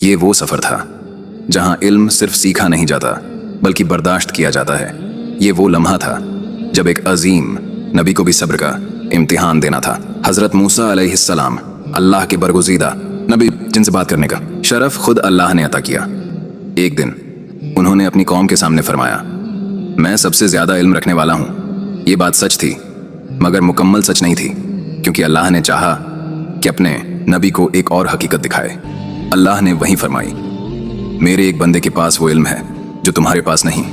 یہ وہ سفر تھا جہاں علم صرف سیکھا نہیں جاتا بلکہ برداشت کیا جاتا ہے۔ یہ وہ لمحہ تھا جب ایک عظیم نبی کو بھی صبر کا امتحان دینا تھا۔ حضرت موسیٰ علیہ السلام اللہ کے برگزیدہ نبی جن سے بات کرنے کا شرف خود اللہ نے عطا کیا۔ ایک دن انہوں نے اپنی قوم کے سامنے فرمایا، میں سب سے زیادہ علم رکھنے والا ہوں۔ یہ بات سچ تھی مگر مکمل سچ نہیں تھی، کیونکہ اللہ نے چاہا کہ اپنے نبی کو ایک اور حقیقت دکھائے۔ اللہ نے وہیں فرمائی، میرے ایک بندے کے پاس وہ علم ہے جو تمہارے پاس نہیں۔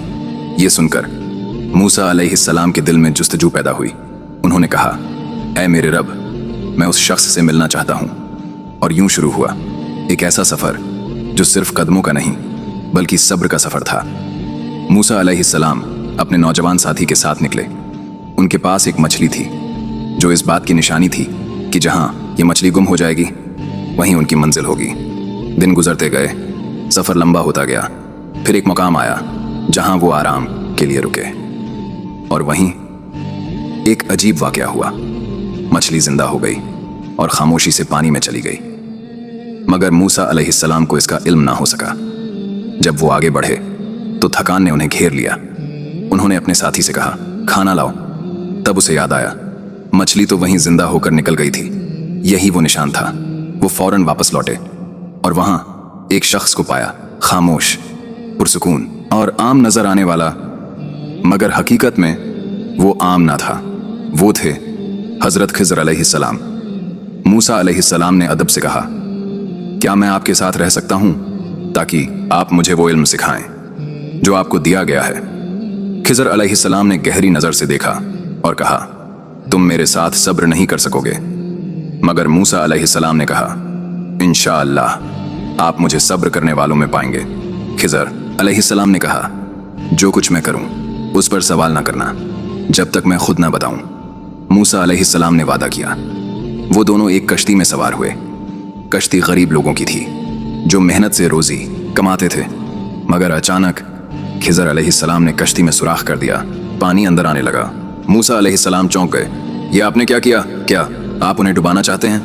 یہ سن کر موسیٰ علیہ السلام کے دل میں جستجو پیدا ہوئی۔ انہوں نے کہا، اے میرے رب، میں اس شخص سے ملنا چاہتا ہوں۔ اور یوں شروع ہوا ایک ایسا سفر جو صرف قدموں کا نہیں بلکہ صبر کا سفر تھا۔ موسیٰ علیہ السلام اپنے نوجوان ساتھی کے ساتھ نکلے۔ ان کے پاس ایک مچھلی تھی جو اس بات کی نشانی تھی کہ جہاں یہ مچھلی گم ہو جائے گی وہیں ان کی منزل ہوگی۔ دن گزرتے گئے، سفر لمبا ہوتا گیا۔ پھر ایک مقام آیا جہاں وہ آرام کے لیے رکے، اور وہیں ایک عجیب واقعہ ہوا۔ مچھلی زندہ ہو گئی اور خاموشی سے پانی میں چلی گئی، مگر موسیٰ علیہ السلام کو اس کا علم نہ ہو سکا۔ جب وہ آگے بڑھے تو تھکان نے انہیں گھیر لیا۔ انہوں نے اپنے ساتھی سے کہا، کھانا لاؤ۔ تب اسے یاد آیا، مچھلی تو وہیں زندہ ہو کر نکل گئی تھی۔ یہی وہ نشان تھا۔ وہ فوراً واپس لوٹے اور وہاں ایک شخص کو پایا، خاموش، پرسکون اور عام نظر آنے والا، مگر حقیقت میں وہ عام نہ تھا۔ وہ تھے حضرت خضر علیہ السلام۔ موسیٰ علیہ السلام نے ادب سے کہا، کیا میں آپ کے ساتھ رہ سکتا ہوں تاکہ آپ مجھے وہ علم سکھائیں جو آپ کو دیا گیا ہے؟ خضر علیہ السلام نے گہری نظر سے دیکھا اور کہا، تم میرے ساتھ صبر نہیں کر سکو گے۔ مگر موسیٰ علیہ السلام نے کہا، انشاءاللہ آپ مجھے صبر کرنے والوں میں پائیں گے۔ خضر علیہ السلام نے کہا، جو کچھ میں کروں اس پر سوال نہ کرنا جب تک میں خود نہ بتاؤں۔ موسیٰ علیہ السلام نے وعدہ کیا۔ وہ دونوں ایک کشتی میں سوار ہوئے۔ کشتی غریب لوگوں کی تھی جو محنت سے روزی کماتے تھے، مگر اچانک خضر علیہ السلام نے کشتی میں سوراخ کر دیا۔ پانی اندر آنے لگا۔ موسیٰ علیہ السلام چونک گئے۔ یہ آپ نے کیا کیا؟ کیا آپ انہیں ڈبانا چاہتے ہیں؟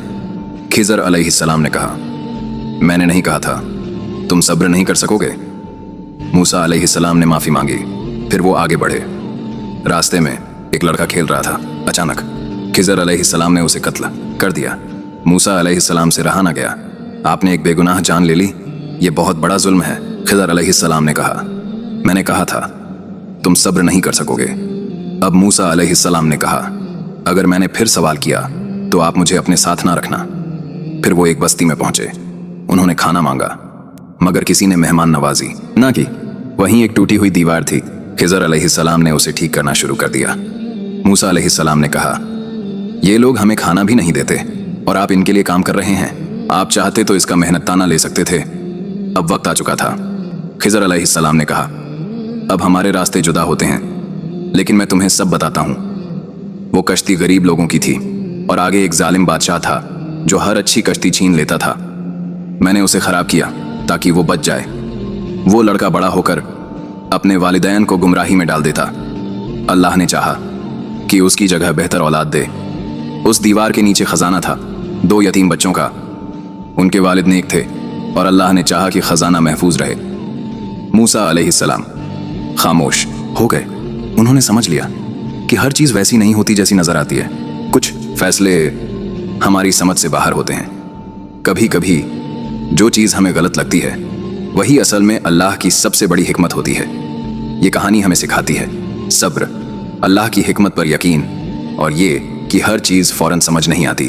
خضر علیہ السلام نے کہا، میں نے نہیں کہا تھا تم صبر نہیں کر سکو گے۔ موسیٰ علیہ السلام نے معافی مانگی۔ پھر وہ آگے بڑھے۔ راستے میں ایک لڑکا کھیل رہا تھا۔ اچانک خضر علیہ السلام نے اسے قتل کر دیا۔ موسیٰ علیہ السلام سے رہا نہ گیا۔ آپ نے ایک بے گناہ جان لے لی، یہ بہت بڑا ظلم ہے۔ خضر علیہ السلام نے کہا، میں نے کہا تھا تم صبر نہیں کر سکو گے۔ اب موسیٰ علیہ السلام نے کہا، اگر میں نے پھر سوال کیا تو آپ مجھے اپنے ساتھ نہ رکھنا۔ پھر وہ ایک بستی میں پہنچے۔ انہوں نے کھانا مانگا مگر کسی نے مہمان نوازی نہ کی۔ وہیں ایک ٹوٹی ہوئی دیوار تھی۔ خضر علیہ السلام نے اسے ٹھیک کرنا شروع کر دیا۔ موسیٰ علیہ السلام نے کہا، یہ لوگ ہمیں کھانا بھی نہیں دیتے اور آپ ان کے لیے کام کر رہے ہیں۔ آپ چاہتے تو اس کا محنت تانہ لے سکتے تھے۔ اب وقت آ چکا تھا۔ خضر علیہ السلام نے کہا، اب ہمارے راستے جدا ہوتے ہیں، لیکن میں تمہیں سب بتاتا ہوں۔ وہ کشتی غریب لوگوں کی تھی اور آگے ایک ظالم بادشاہ تھا جو ہر اچھی کشتی چھین لیتا تھا۔ میں نے اسے خراب کیا تاکہ وہ بچ جائے۔ وہ لڑکا بڑا ہو کر اپنے والدین کو گمراہی میں ڈال دیتا۔ اللہ نے چاہا کہ اس کی جگہ بہتر اولاد دے۔ اس دیوار کے نیچے خزانہ تھا، 2 یتیم بچوں کا۔ ان کے والد نیک تھے اور اللہ نے چاہا کہ خزانہ محفوظ رہے۔ موسیٰ علیہ السلام خاموش ہو گئے۔ انہوں نے سمجھ لیا کہ ہر چیز ویسی نہیں ہوتی جیسی نظر آتی ہے۔ کچھ فیصلے ہماری سمجھ سے باہر ہوتے ہیں۔ کبھی کبھی جو چیز ہمیں غلط لگتی ہے وہی اصل میں اللہ کی سب سے بڑی حکمت ہوتی ہے۔ یہ کہانی ہمیں سکھاتی ہے صبر، اللہ کی حکمت پر یقین، اور یہ کہ ہر چیز فوراً سمجھ نہیں آتی۔